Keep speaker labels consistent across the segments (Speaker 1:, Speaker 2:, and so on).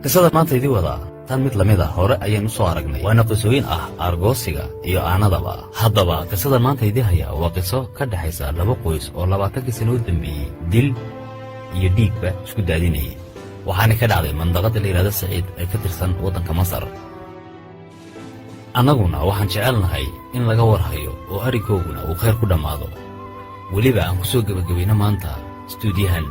Speaker 1: qisada maanta idii wadaa tan mid lamid ah hore ayaan u soo aragnay waana qisooyin ah argoosiga iyo aanadaba haddaba qisada maanta idii haya waa qiso ka dhaxaysa laba qoys oo 20 sano u dambeeyey dil iyo dhiigba isku daadinayay waxaana ka dhacday mandaqada la yiraahdo Saciid ee ka tirsan waddanka Masar annaguna waxaan jecelnahay in laga warhayo oo arigooguna uu khayr ku dhamaado weliba aan ku soo gabagabayna maanta stuudiyahan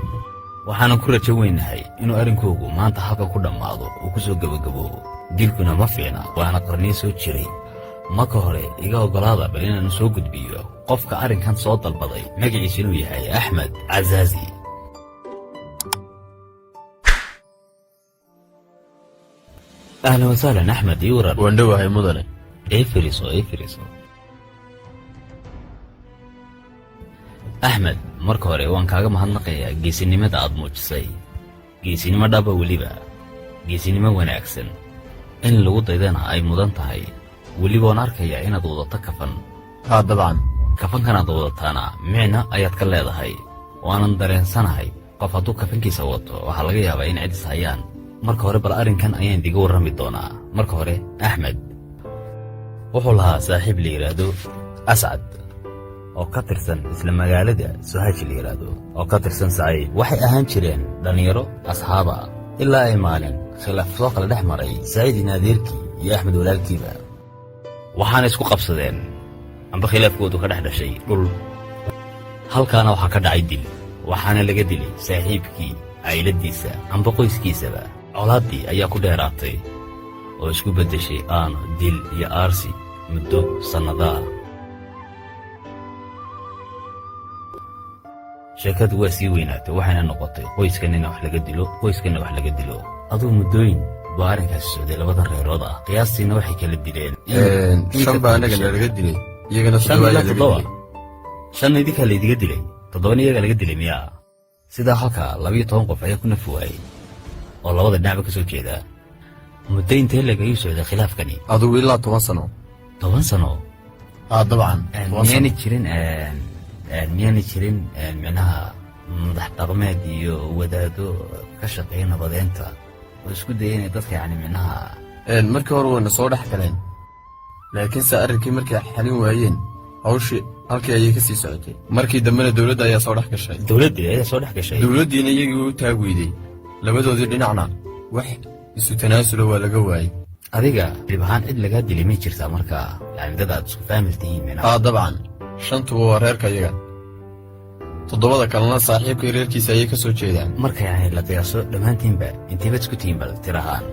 Speaker 1: waxaan ku rajo weynahay inuu arinkoogu maanta halka ku dhamaado oo ku soo gabagaboobo dilkuna ma fiicna waana qarniyo soo jiray marka hore iga ogolaada bal inaan soo gudbiyo qofka arinkan soo dalbaday magaciisa inuu yahay Axmed Azazi أهلا وسهلا أحمد يورا
Speaker 2: وندوها هي مدني
Speaker 1: إفريسو أحمد marka hore waan kaaga mahadnaqayaa geesinimada aad muujisay geesinimo dhaba waliba geesinimo wanaagsan in lagu daydana ay mudan tahay waliba waan arkayaa inaad wadato kafan
Speaker 2: dabcan
Speaker 1: kafankan aad wadataana micna ayaad ka leedahay waanan dareensanahay qof hadduu kafankiisa wato waxaa laga yaabaa in cidis hayaan marka hore bal arinkan ayaan diga warrami doonaa marka hore Axmed wuxuu lahaa saaxiib la yiraahdo Asad oo ka tirsan isla magaalada Sohaaji la yiraahdo oo ka tirsan Saciid waxay ahaan jireen dhalinyaro asxaaba ilaa ay maalin khilaaf soo kala dhex maray Saciid inaadeerkii iyo Axmed walaalkiiba waxaana isku qabsadeen amba khilaafkoodu ka dhex dhashay dhul halkaana waxaa ka dhacay dil waxaana laga dilay saaxiibkii ayladiisa amba qoyskiisaba colaadii ayaa ku dheeraatay oo isku bedeshay aano dil iyo aarsi muddo sannadaa sheekadu waa sii weynaatay waxayna noqotay qoyskanina wax laga dilo aduu muddooyin baa arrinkaasi socday labada reerood ah qiyaastiina waxay kala dileen
Speaker 2: shan baa anaga laga dilay iyagana
Speaker 1: shan idinka la idiga dilay 7 iyaga laga dilay miyaa sidaa halka 12 qof ayaa ku nafi waayay oo labada dhinac ka soo jeeda muddo intee laga ii socday khilaafkani
Speaker 2: aduu ilaa 10 sano dabcan miyaan jirin micnaha madax dhaqameed iyo wadaado ka shaqeeya nabadeenta oo isku dayeen dadka micnaha markii hore wayna soo dhex galeen laakiin arrinkii markay xalin waayeen hawshii halkii ayay ka sii socotay markii dambena dawladda ayaa soo dhex gashay dawladdiina iyagii u taagweyday labadoodii dhinacna wax isu tanaasulo waa laga waayay
Speaker 1: adiga dib ahaan cid laga dilay ma jirtaa markaa dad aad isku faamiltihiin
Speaker 2: dabcan shantuba waa reerka iyaga 7 kalena saaxiibkay reerkiisa ayay ka soo jeedaan
Speaker 1: marka la qiyaaso dhammaantiinba intee baad isku tihiin bal tirahaan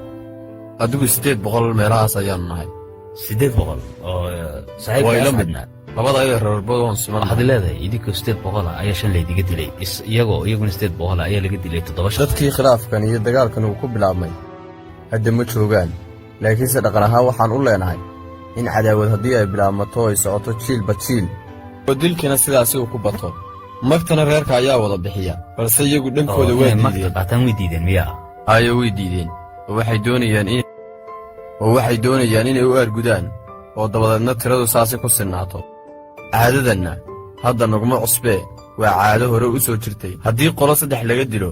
Speaker 2: adigu 800 meelahaas ayaanu nahay
Speaker 1: 800 oo saaxiibka
Speaker 2: labada ay reerboon siman
Speaker 1: waxaad leedahay idinku 800 ayaa shan laydiga dilay iyaguna 800 ayaa laga dilay 7
Speaker 2: dadkii khilaafkan iyo dagaalkan uu ku bilaabmay hadda ma joogaan laakiinse dhaqan ahaan waxaan u leenahay in cadaawad haddii ay bilaabmato ay socoto jiilba jiil oo dilkina sidaasi uu ku bato magtana reerka ayaa wada bixiya balse iyagu dhankooda way
Speaker 1: diideen miyaa
Speaker 2: way diideen oo waxay doonayaan inay u aargudaan oo dabadeedna tiradu saasi ku sinaato caadadanna hadda naguma cusbee waa caado hore u soo jirtay haddii qolo 3 laga dilo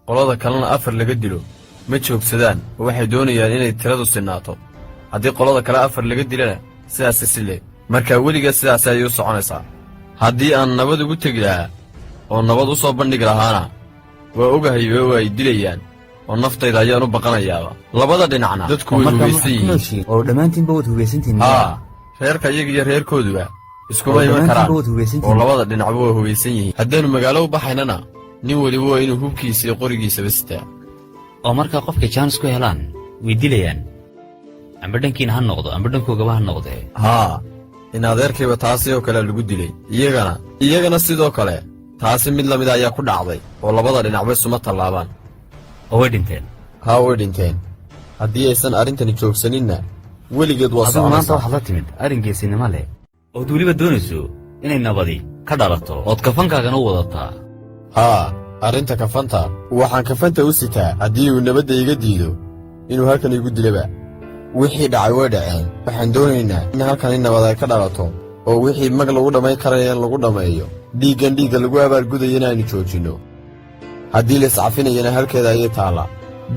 Speaker 2: qolada kalena 4 laga dilo ma joogsadaan oo waxay doonayaan inay tiradu sinaato haddii qolada kale 4 laga dilana sidaas isle marka weliga sidaas ay u soconaysaa haddii aan nabad ugu tegi lahaa oo nabad u soo bandhigi lahaana waa ogahay oo ay dilayaan oo naftayda ayaan u baqanayaaba labada dhinacna dadku way hubeysan yihiin
Speaker 1: oo dhammaantiinba wad hubeysantiin
Speaker 2: reerka iyaga iyo reerkooduba iskuma iman karaan oo labada dhinacba way hubeysan yihiin haddaanu magaalo u baxaynana nin waliba waa inuu hubkiisa iyo qorigiisaba sitaa
Speaker 1: oo markaa qofka jaanis ku helaan way dilayaan amba dhankiina ha noqdo amba dhankoogaba ha noqdee
Speaker 2: in adeerkayba taasi oo kale lagu dilay iyagana sidoo kale taasi mid lamid ayaa ku dhacday oo labada dhinacba isuma tallaabaan
Speaker 1: oo way dhinteen
Speaker 2: way dhinteen haddii aysan arrintani joogsaninna weligeed waa
Speaker 1: soconaysaa maanta waxaad la timid arrin geesinimo leh ood weliba doonayso inay nabadi ka dhalato ood kafankaagana u wadataa
Speaker 2: arrinta kafanta waxaan kafanta u sitaa haddii uu nabadda iga diido inuu halkan igu dilaba wixii dhacay way dhaceen waxaan doonaynaa in halkan in nabad ay ka dhalato oo wixii mag lagu dhammayn karaya lagu dhammeeyo dhiiggan dhiigga lagu abaalgudayo inaanu joojinno haddii la iscafinayana halkeeda ayay taallaa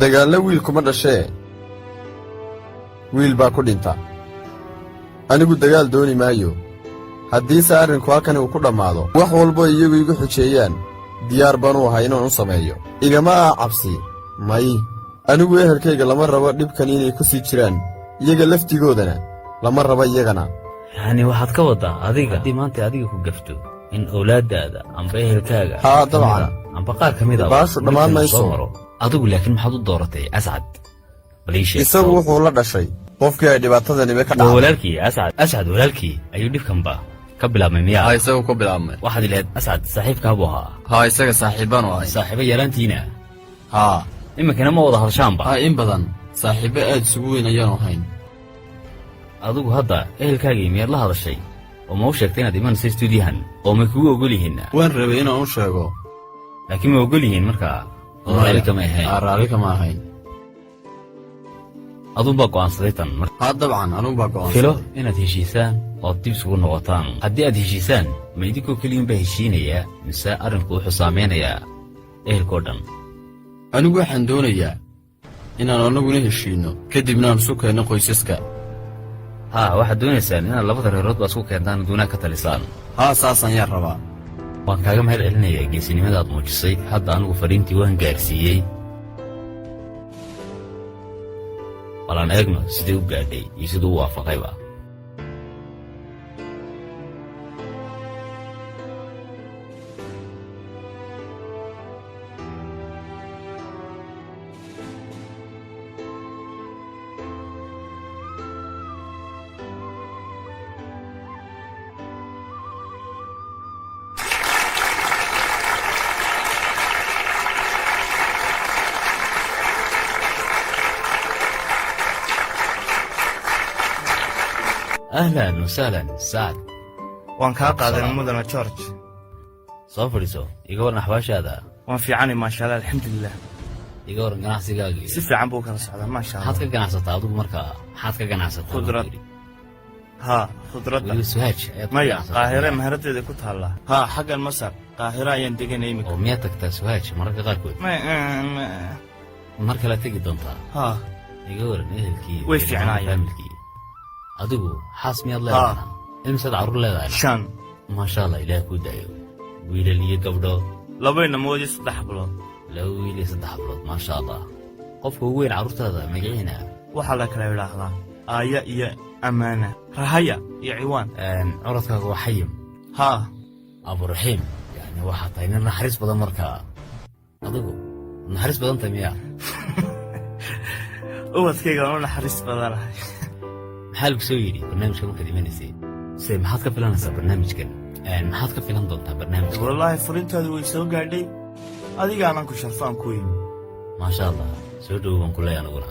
Speaker 2: dagaallo wiil kuma dhashee wiil baa ku dhinta anigu dagaal dooni maayo haddiise arrinku halkan uu ku dhammaado wax walbo iyagu igu xujeeyaan diyaar baan u ahay inaan u sameeyo igama ah cabsi may anigu ehelkayga lama rabo dhibkan inay ku sii jiraan iyaga laftigoodana lama rabo iyagana
Speaker 1: yacni waxaad ka waddaa adiga haddii maanta adiga ku gafto in owlaaddaada amba ehelkaaga
Speaker 2: haa dabcan
Speaker 1: amba qaar ka mid a
Speaker 2: baashu dhammaan mayso
Speaker 1: adigu laakiin maxaad u dooratay ascad bal ii sheeg
Speaker 2: isagu wuxuu la dhashay qofkii ay dhibaatadaniba ka dhacday
Speaker 1: walaalkii ascad walaalkii ayuu dhibkanba ka bilaabmay miyaa
Speaker 2: haa isagu ka bilaabmay
Speaker 1: waxaad ilahayd ascad saaxiibkaabuu ahaa
Speaker 2: haa isaga saaxiibbaan u ahay
Speaker 1: saaxiibo yaraantiina
Speaker 2: haa
Speaker 1: iminkana ma wada hadashaanba
Speaker 2: haa in badan saaxiibbo aad isugu weyn ayaanu ahayn
Speaker 1: adigu hadda ehelkaagii miyaad la hadashay oo ma u sheegtay inaad imanaysa stuudiyahan oo may kugu ogol yihiin
Speaker 2: waan rabay inaan u sheego
Speaker 1: laakiin ma ogol yihiin markaa raalli kama ahayn
Speaker 2: raalli kama ahayn
Speaker 1: aduunbaa go'aansaday tan
Speaker 2: haa dabcan anuunbaa go'aansaday
Speaker 1: filo inaad heshiisaan ood dib isugu noqotaan haddii aad heshiisaan ma idinkoo keliyunbaa heshiinayaa mise arrinku wuxuu saameynayaa ehelkao dhan
Speaker 2: anigu waxaan doonayaa inaan annaguna heshiinno kadibna aan isu keenno qoysaska
Speaker 1: haa waxaad doonaysaan inaad labada reerood baa isku keentaan aduunaa ka talisaan
Speaker 2: haa saasaan yaan rabaa
Speaker 1: waan kaaga mahad celinayaa geesinimadaad muujisay hadda anigu fadhiintii waan gaarsiiyey bal aan eegno sidii u gaadhay iyo siduu u waafaqayba ahlan wasahlan sacad
Speaker 3: waan kaa qaaday mudana george
Speaker 1: soo fadhiiso iga waran axbaashaada
Speaker 3: waan fiicanay maasha allah alxamdulilah
Speaker 1: iga waran ganacsigaagii
Speaker 3: si fiican buu kala socdaa maasha allah
Speaker 1: maxaad ka ganacsataa adigu markaa maxaad ka ganacsataa
Speaker 3: khudrad haa khudradda
Speaker 1: weliba suhaaj ayaad ka
Speaker 3: maya
Speaker 1: ganacsataa
Speaker 3: qaahire maharadeeda ku taallaa haa xaggan masar qaahire ayaan deganay iminka
Speaker 1: oo miyaad tagtaa suhaaj mararka qaarkood mar kale tegi doontaa
Speaker 3: haa
Speaker 1: iga waran ehelkii
Speaker 3: way fiicnaayeen
Speaker 1: faamilkii adigu xaas miyaad leedahay imisaad carruur leedahay
Speaker 3: shan
Speaker 1: maasha allah ilaah kuu daayo wiilal iyo gabdho
Speaker 3: labayna moodi 3 bilood
Speaker 1: 2 wiil iyo 3 bilood maasha allah qofka ugu weyn carruurtaada magaciina
Speaker 3: waxaa la kala idhaahdaa aaya iyo ammaana rahaya iyo ciwaan
Speaker 1: curadkaaga waa xayim
Speaker 3: haa
Speaker 1: aburaxiim yani waxaa tahay nin naxariis badan markaa adigu naxariis badan tahay miyaa
Speaker 3: ubadkayga waan u naxariis badanahay
Speaker 1: maxaa lagu soo yidhi barnaamijka markaad imanaysay se maxaad ka filanaysaa barnaamijkan maxaad ka filan doontaa barnaamijkan
Speaker 3: wallaahi furintaadu way soo gaadhay adigaanan ku sharfaan ku yimi
Speaker 1: maasha allah soo dhowow baan ku leeya aniguna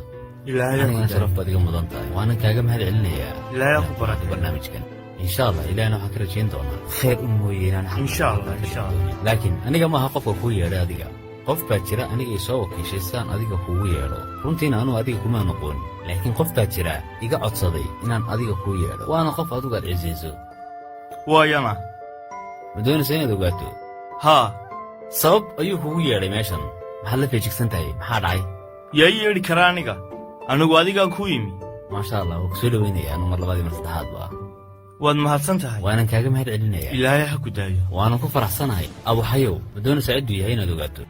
Speaker 3: ilaahay
Speaker 1: anigana sharaf baad iga mudan tahay waanan kaaga mahad celinayaa
Speaker 3: ilaahay ku baraka
Speaker 1: barnaamijkan insha allah ilaahna waxaan ka rajayn doonaa khayr u mooye inaan
Speaker 3: insha allah
Speaker 1: laakiin aniga maaha qofka kuu yeedhay adiga qof baa jira aniga i soo wakiishay sidaan adiga kuugu yeedho runtiina anuu adiga kuma noqon laakiin qof baa jira iga codsaday inaan adiga kuu yeedho waana qof adigu aad cisayso
Speaker 3: waayana
Speaker 1: ma doonaysa inaad ogaato
Speaker 3: haa
Speaker 1: sabab ayuu kugu yeedhay meeshan maxaad la feejigsan tahay maxaa dhacay
Speaker 3: yaa ii yeedhi karaa aniga anigu adigaan ku yimi
Speaker 1: maasha allah waa ku soo dhowaynaya anu mar labaadii mar saddexaadba
Speaker 3: waad mahadsan tahay
Speaker 1: waanan kaaga mahad celinayaa
Speaker 3: ilaahay ha ku daayo
Speaker 1: waanan ku faraxsanahay abuxayow ma doonaysaa cidduu yahay inaad ogaato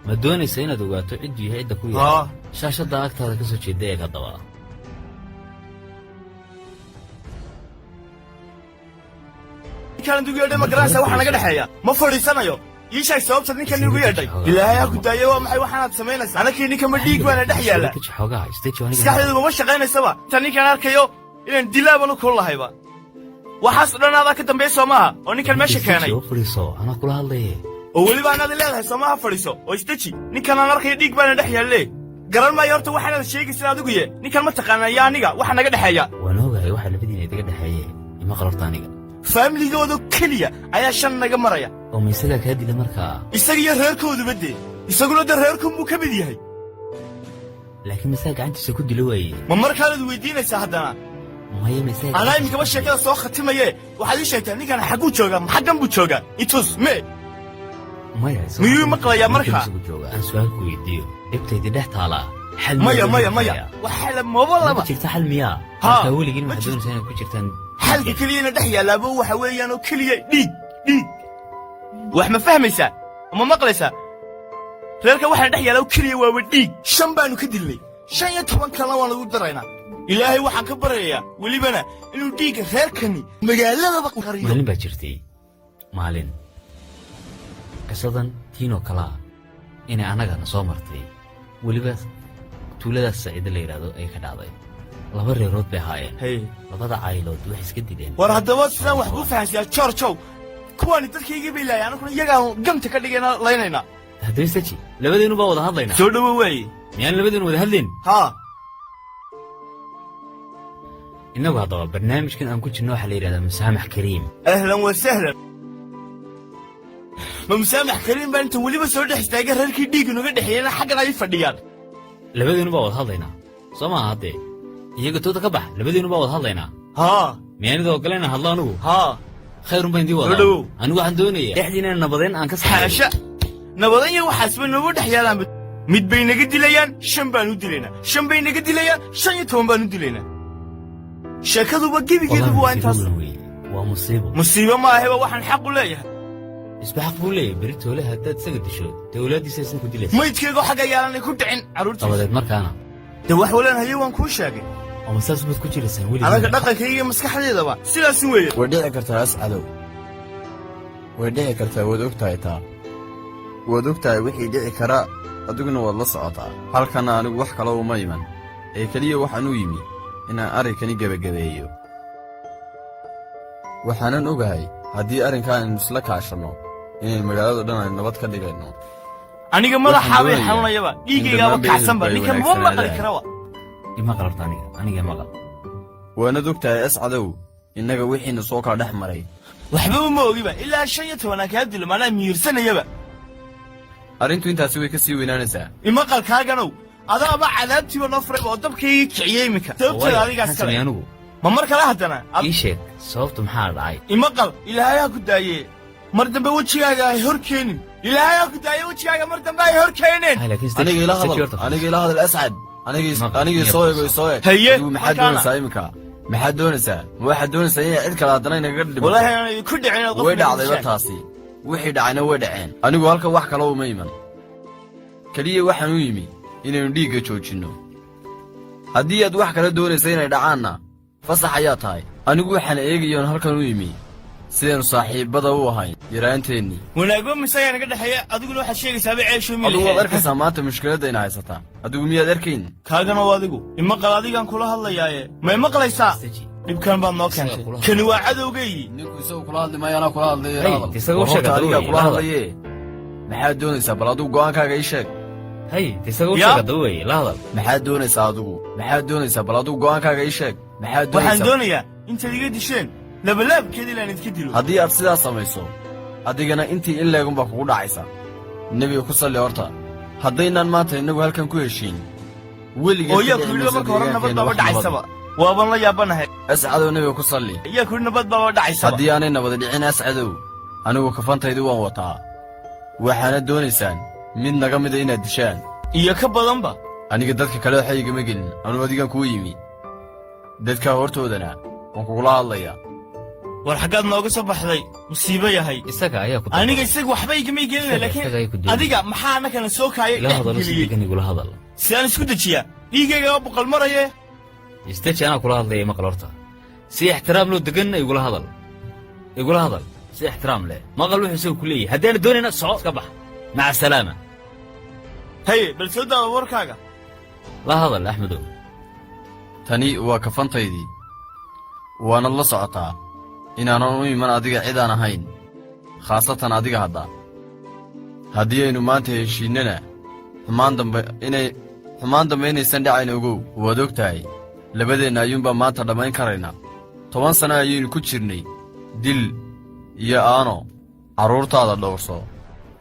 Speaker 1: ma doonaysa inaad ogaato cidduu yahay cidda ku yahay shaashadda agtaada ka soo jeedda eeg haddaba
Speaker 3: ninkaan igu yeedhay ma garanaysaa waxaa naga dhexeeya ma fadhiisanayo ii sheeg sababta ninkan igu yeedhay ilaahay ha ku daayo waa maxay waxaanaad samaynaysaa anakii ninka ma dhiig baana dhex yaalla maskaxdeedu mama shaqaynaysaba tan ninkaan arkayo inaan dilaaban u kul lahayba waxaas dhan aadaa ka dambeeya soo maaha oo ninkan meesha keenay
Speaker 1: fadhiiso anaa kula hadlaye
Speaker 3: oo weliba anaad leedahay soo maaha fadhiiso oo isdeji ninkan aan arkayo dhiig baana dhex yaalle garan maayo horta waxaanaad sheegaysin adiguye ninkan ma taqaanaa yaa aniga waxa naga dhexeeya
Speaker 1: waan ogahay waxa labadiina idaga dhexeeye ima qalorta aniga
Speaker 3: faamiligooda keliya ayaa shan naga maraya
Speaker 1: oo ma isagaa kaa dila markaa
Speaker 3: isaga iyo reerkooduba dee isaguna dee reerkunbuu ka mid yahay
Speaker 1: laakiin masaga gacantiisa ku dilo waayey
Speaker 3: ma markaad weydiinaysaa haddana
Speaker 1: maya masaga
Speaker 3: anaa imika ba sheekada soo khatimaye waxaad ii sheegtaa ninkan xaguu joogaa maxaggan buu joogaa itus me
Speaker 1: maya
Speaker 3: miyuu maqlayaa markaa
Speaker 1: aan su'aal ku weydiiyo dhibtaydii dhex taalaa xal
Speaker 3: maya wax xal maba laba
Speaker 1: jirta xal miyaa markaa weligiin waxaad doonaysaa inaad ku jirtaan
Speaker 3: xalka keliyana dhex yaalaaba waxa weeyaan oo keliya dhiig wax ma fahmaysaa ma maqlaysaa reerka waxaan dhex yaala oo keliya waaba dhiig 5 baanu ka dilnay 15 kalena waan lagu daraynaa ilaahay waxaan ka baryayaa welibana inuu dhiigga reerkani magaaladaba qariyo
Speaker 1: maalin baa jirtay maalin qisadan tiinoo kalaa inay annagana soo martay weliba tuuladaas saciida la yidhaahdo ay ka dhacday 2 reerood bay ahaayeen labada caayilood waxay iska dileen
Speaker 3: war haddaba sidaan wax kuu fahansiyaa joorjow kuwaani dadkaygii bay laayay anaguna iyagaan gamta ka dhigayna laynaynaa
Speaker 1: haddaba saji labadeenu baa wada hadlaynaa
Speaker 3: soo dhowo waaye
Speaker 1: miyaan labadeenu wada hadlayn
Speaker 3: haa
Speaker 1: innagu haddaba barnaamijkan aan ku jirno waxaa la yidhahdaa musaamax kariim
Speaker 3: ahlan wa sahlan ma musaamax kariim baa intan weliba soo dhex istaagay reerkii dhiigga noga dhexeeyana xaggan ay fadhiyaan
Speaker 1: labadeenu baa wada hadlaynaa soo maaha haddee iyaga tooda ka bax labadeenu baa wada hadlaynaa
Speaker 3: haa
Speaker 1: miyaanidoo ogolayna hadlo anugu
Speaker 3: haa
Speaker 1: khayrun baan idii wadaa anigu waxaan doonayaa dhexdiina nabadeen aan ka
Speaker 3: xaasha nabadan iyo waxaasba noogu dhex yaalaan mid bay naga dilayaan 5 baan u dilaynaa 5 bay naga dilayaan 15 baan u dilaynaa sheekaduba gebigeeduba waa intaas
Speaker 1: waa
Speaker 3: musiibo ma ahaba waxaan xaq u leeyahay
Speaker 1: isba xaq buu leeyahay beritoole haddaad isaga disho dawladdiisa isan ku dilaysa
Speaker 3: maydkeego xagga yaalanay ku dhicin carruurtiisa
Speaker 1: dabadeed markaana
Speaker 3: dee wax walaan haye waan kuu sheegay
Speaker 1: ama saas baad ku jiraysaan weli
Speaker 3: anaga dhaqankayga iyo maskaxdeedaba sidaasin weeye
Speaker 2: way dhici kartaa ascadow way dhici kartaa waad ogtahay taa waad ogtahay wixii dhici karaa adiguna waad la socotaa halkana anigu wax kale uma iman ee keliya waxaan u yimi inaan arrinkani gebagabeeyo waxaanan ogahay haddii arrinkan aynu isla kaashanno inay magaalado dhan aynu nabad ka dhigayno
Speaker 3: aniga madaxaabay xanuunayaba dhiigaygaaba kacsanba ninkan ma maqli karaba
Speaker 1: imaqal horta aniga maqal
Speaker 2: waanad ogtahay ascadow innaga wixiina soo kala dhex maray
Speaker 3: waxba uma ogiba ilaa 15 aan kaa dilo maanaa miyirsanayaba
Speaker 2: arrintu intaasi way ka sii weynaanaysaa
Speaker 3: imaqalkaaganow adaaba cadaabtiiba noo furay oo dabkaygii kiciyey iminka sababteeda adigaas kale ma mar kale haddana
Speaker 1: ii sheeg sababtu maxaa dhacay
Speaker 3: imaqal ilaahay ha ku daayee mar dambe wejigaaga ay hor keenin ilaahay ha ku daaye wejigaaga mar dambe ay hor keeneen
Speaker 2: aniga ila hadal ascad anigii soo eego isoo eeg
Speaker 3: haye
Speaker 2: maxaad doonaysaa iminka maxaad doonaysaa ma waxaad doonaysaa inay cid kale haddana inagaga dhimo
Speaker 3: wallaahi aanay ku dhicin
Speaker 2: way dhacdayba taasi wixii dhacayna way dhaceen anigu halka wax kale uma iman keliya waxaan u yimi inaynu dhiigga joojinno haddii aad wax kale doonaysa inay dhacaanna fasax ayaa tahay anigu waxaan eegayoon halkan u yimi sidaynu saaxiibbada u ahayn yaraanteennii
Speaker 3: wanaagba misagaa naga dhexeeya adiguna waxaad sheegaysaaba ceesho mili
Speaker 2: adigu waad arkaysaa maanta mushkiladda ina haysataa adigu miyaad arkayn
Speaker 3: kaagana waa adigu imaqal adigaan kula hadlayaaye may maqlaysaa dhibkan baad noo keentay kani waa cadowgaygii
Speaker 2: ninku isagu kula hadli maayo anaa kula hadlayorta adigaa kula hadlaye maxaad doonaysaa bal adigu go'aankaaga ii sheeg maxaad doonaysaa adigu maxaad doonaysaa bal adigu go'aankaaga ii sheeg maxaad
Speaker 3: waxaan doonayaa intaad iga disheen labalaabkeeda ilaan idka dilo
Speaker 2: haddii aad sidaas samayso adigana intii in leegunbaa kugu dhacaysa nebiga ku salli horta haddaynaan maanta innagu halkan ku heshiin
Speaker 3: oo yaa kuyidhiba marka hore nabad baaba dhacaysaba waaban la yaabanahay
Speaker 2: ascadow nebiga ku salli
Speaker 3: yaa kuyidhi nabad baaba dhacaysaba
Speaker 2: haddii aanay nabada dhicin ascadow anigu kafantaydii waan wataa waxaana doonaysaan mid naga mida inaad dishaan
Speaker 3: iyo ka badanba
Speaker 2: aniga dadka kale waxa igama gelin anuu adigan kuu yimi dadkaa hortoodana waan kugula hadlayaa
Speaker 3: war xaggaad nooga soo baxday musiibo yahay
Speaker 1: isaga ayaa ku
Speaker 3: aniga isaga waxba igama gelina laakiin adiga maxaa annakana soo kaaya
Speaker 1: dhexgeliyey
Speaker 3: sidaan isku dejiyaa dhiiggaygaa boqol maraye
Speaker 1: istaji anaa kula hadlaya maqal horta si ixtiraam loo deganna igula hadal si ixtiraam leh maqal wuxuu isaga ku leeyahay haddaana doonayna soco iska bax maca salaama
Speaker 3: haye bal soo daaba warkaaga
Speaker 1: la hadal axmedow
Speaker 2: tani waa kafantaydii waanad la socotaa inaanan u iman adiga cidaan ahayn khaasatan adiga haddaa haddii aynu maanta heshiinnana xumaan dambe inaysan dhacayn ogow waad og tahay labadeenna ayuunbaa maanta dhammayn karaynaa 10 sanno ayaynu ku jirnay dil iyo aano carruurtaada dhowrso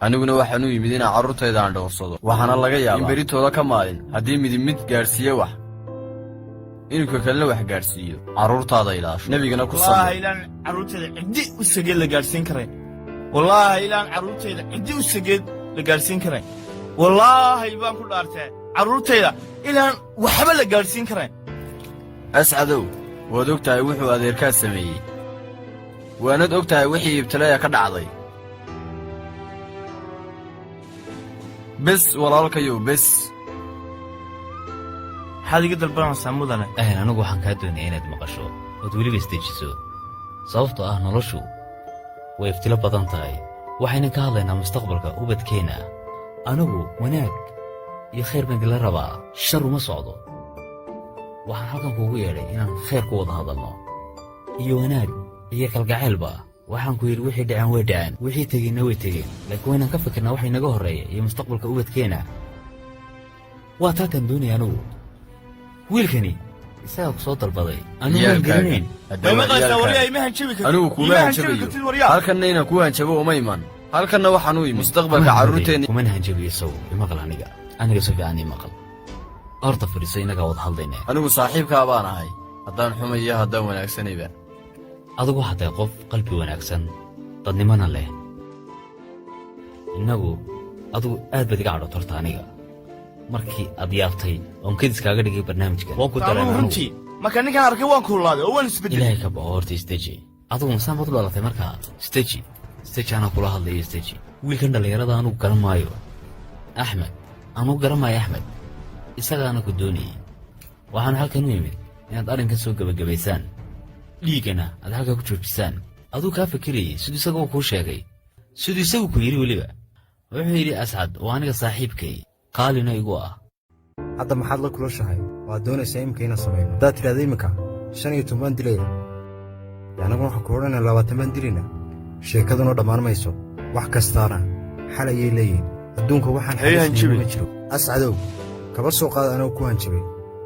Speaker 2: aniguna waxaan u yimid inaan carruurtayda aan dhowrsado waxaana laga yaabaa in beritooda ka maalin haddii mid gaadhsiiye wax inuu ka kalena wax gaadhsiiyo carruurtaada ilaasho nebigana ku
Speaker 3: wallaahi ilaan carruurtayda ciddi u sageed la gaadhsiin karayn wallaahi ilaan carruurtayda ciddi u sageed la gaadhsiin karayn wallaahi baan ku dhaartee carruurtayda ilaan waxba la gaadhsiin karayn
Speaker 2: ascadow waad og tahay wuxuu adeerkaa sameeyey waanad og tahay wixii ibtilaaya ka dhacday bes walaalkayow bes
Speaker 3: maxaad iga dalbanaysaa mudane
Speaker 1: anigu waxaan kaa doonaya inaad maqasho ood weliba isdejiso sababtoo ah noloshu way iftilo badan tahay waxaynan ka hadlaynaa mustaqbalka ubadkeenna anigu wanaag iyo khayr baan idinla rabaa shar uma socdo waxaan halkan kuugu yeedhay inaan khayr ku wada hadalno iyo wanaag iyo kalgacaylba waxaan ku yidhi wixii dhaceen way dhaceen wixii tegeenna way tegeen laakiin waynaan ka fikirnaa wax inaga horreeya iyo mustaqbalka ubadkeenna waa taataan doonaya anugu wiilkani isagaa ku soo dalbaday anigu waan garanayn
Speaker 2: anigu kuma hanjabayo halkanna inaan kuu hanjabo uma iman halkanna waxaan u imi mustaqbalka carruurteenna
Speaker 1: kumana hanjabiyo isagu imaqal aniga si fiican ii maqal horta fadhiiso innagaa wada hadlayna
Speaker 2: anigu saaxiibkaa baan ahay haddaan xumay iyo haddaan wanaagsanayba
Speaker 1: adigu waxaa tahay qof qalbi wanaagsan dadnimona leh innagu adigu aad baad iga cadhood horta aniga markii aad yaabtay oon kadis kaaga dhigay barnaamijkan waan ku
Speaker 3: runtii marka ninkaan arkay waan kuulaaday oo waan isbedelay
Speaker 1: ilaahay ka bao horta isteji adigu masaan baad u dhalatay markaa isteji anaa kula hadlayo isteji wiilkan dhallinyarada anugu garan maayo axmed anugu garan maayo axmed isagaana ku doonayey waxaana halkan u yimid inaad arrinkan soo gebagabaysaan dhiiggana aad halkaa ku joojisaan aduu kaa fikirayey siduu isagoo kuu sheegay siduu isagu ku yidhi weliba wuxuu yidhi ascad oo aniga saaxiibkay qaalina igu ah
Speaker 4: hadda maxaad la kulashahay waad doonaysaa imika inaan samayno haddaad tidhahda iminka 15 baan dilaya annaguna waxaan ku odhanaya 20 baan dilayna sheekaduna dhammaan mayso wax kastaana xal ayay leeyihiin adduunka waxaan xalisnay ma jiro ascadow kaba soo qaad anagu ku hanjabay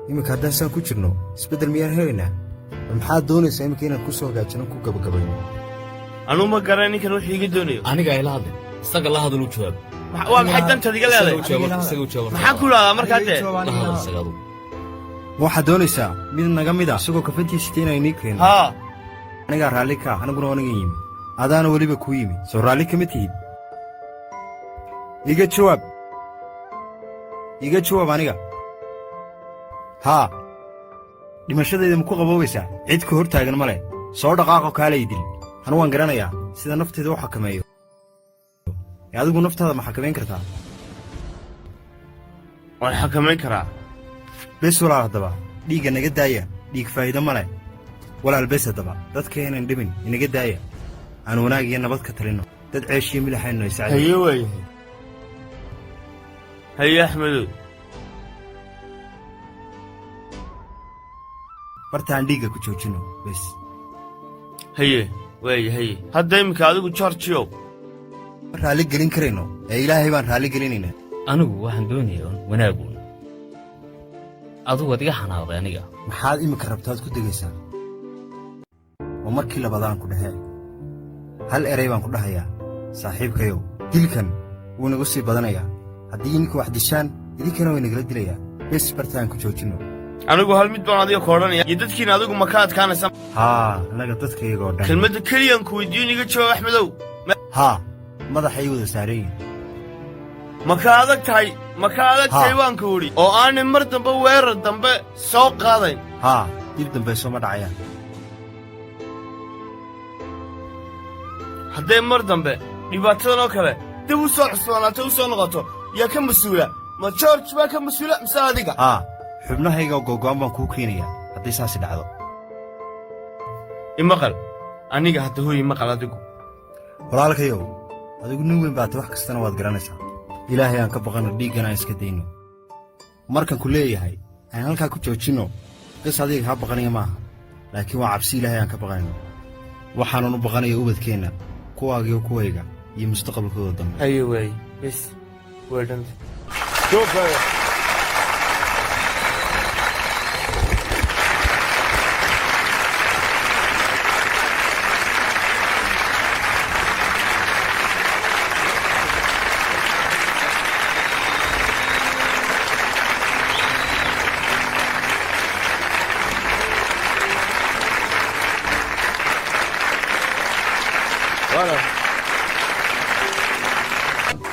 Speaker 4: iminka haddaan saan ku jirno isbeddel miyaan helaynaa maxaad doonaysaa iminka inaan ku soo hagaajino ku gabagabayno
Speaker 3: anuu ma garan ninkan wuxuu iga doonayo
Speaker 1: aniga ay la hadlin isaga la hadal u jawaab
Speaker 3: waa maxay dantaad iga leedahay maxaan ku idhahdaa markaa dee
Speaker 4: waxaad doonaysaa mid naga mid a isagoo kafantiisita inaan inii keenno
Speaker 3: haa
Speaker 4: anigaa raalli kaa aniguna aniga yimi adaana weliba kuu yimi soo raalli kama tihid iga jawaab aniga haa dhimashadayda ma ku qaboobaysaa cid ka hor taagan ma leh soo dhaqaaqo kaalay dil anu waan garanayaa sida naftayda u xakameeyo ee adigu naftaada ma xakamayn kartaa
Speaker 3: waan xakamayn karaa
Speaker 4: bes walaal haddaba dhiigga naga daaya dhiig faa'iido ma leh walaal bes haddaba dadka inaan dhimin inaga daaya aan wanaag iyo nabad ka talinno dad ceeshiyo milaxayno isacad
Speaker 3: haye waayahay haye axmedow
Speaker 4: bartaan dhiigga ku joojinno bes
Speaker 3: haye waayahay hadda iminka adigu georgiyow
Speaker 4: raalli gelin karayno ee ilaahay baan raalli gelinaynaa
Speaker 1: anigu waxaan doonayaa un wanaaguun adugu waad iga xanaaqday aniga
Speaker 4: maxaad iminka rabtaad ku degaysaa oo markii labadaan ku dhahee hal eray baan ku dhahayaa saaxiibkayow dilkan wuu nagu sii badanayaa haddii idinka wax dishaan idinkana way nagala dilayaa bes bartaan ku joojinno
Speaker 3: anigu hal mid baan adiga ku odhanaya iyo dadkiina adigu ma ka adkaanaysa
Speaker 4: haa annaga dadkaygoo dhan
Speaker 3: kelmadda keliyaan ku weydiin iga jawaab axmedow
Speaker 4: haa madaxay wada saaran yihin
Speaker 3: ma ka adag tahay waan ku idhi oo aanay mar dambe weerar dambe soo qaadayn
Speaker 4: haa dib dambe sooma dhacayaan
Speaker 3: hadday mar dambe dhibaatadan oo kale dib u soo cusboonaato u soo noqoto yaa ka mas-uula ma george baa ka mas-uula mise adiga
Speaker 4: haa xubnahayga googo'an baan kuu keenayaa hadday saasi dhacdo
Speaker 3: imaqal aniga hadda hooy imaqal adigu
Speaker 4: walaalkayow adigu nin weyn baatay wax kastana waad garanaysaa ilaahay aan ka baqanno dhiiggan aan iska dayno markaan ku leeyahay aan halkaa ku joojinno bes adiga kaa baqanaya maaha laakiin waa cabsi ilaahay aan ka baqanayno waxaanan u baqanaya ubadkeenna kuwaagiyo kuwayga iyo mustaqbalkooda dambe
Speaker 3: haye waaye bes weedhanta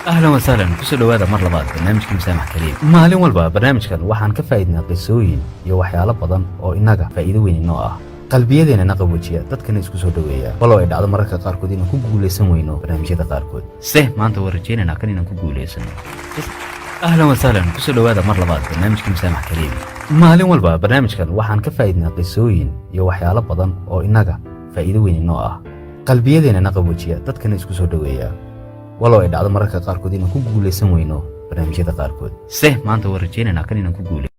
Speaker 1: ahlan wasahlan kusoo dhawaada mar labaad barnaamijka Masaamax Kariim. maalin walba barnaamijkan waxaan ka faa'iidnaa qisooyin iyo waxyaalo badan oo inaga faa'iido weyn inoo ah, qalbiyadeena qaboojiya, dadkana isku soo dhaweeya, walow ay dhacdo mararka qaarkood inaan ku guuleysan weyno barnaamijyada qaarkood. maanta waan rajaynaynaa kan inaan ku guuleysano. ahlan wasahlan kusoo dhawaada mar labaad barnaamijka Masaamax Kariim. maalin walba barnaamijkan waxaan ka faa'iidnaa qisooyin iyo waxyaalo badan oo inaga faa'iido weyn inoo ah, qalbiyadeena qaboojiya, dadkana isku soo dhaweeya, walow ay dhacdo mararka qaarkood inaan ku guuleysan weyno barnaamijyada qaarkood. maanta waan rajaynaynaa kan inaan ku guuleysan.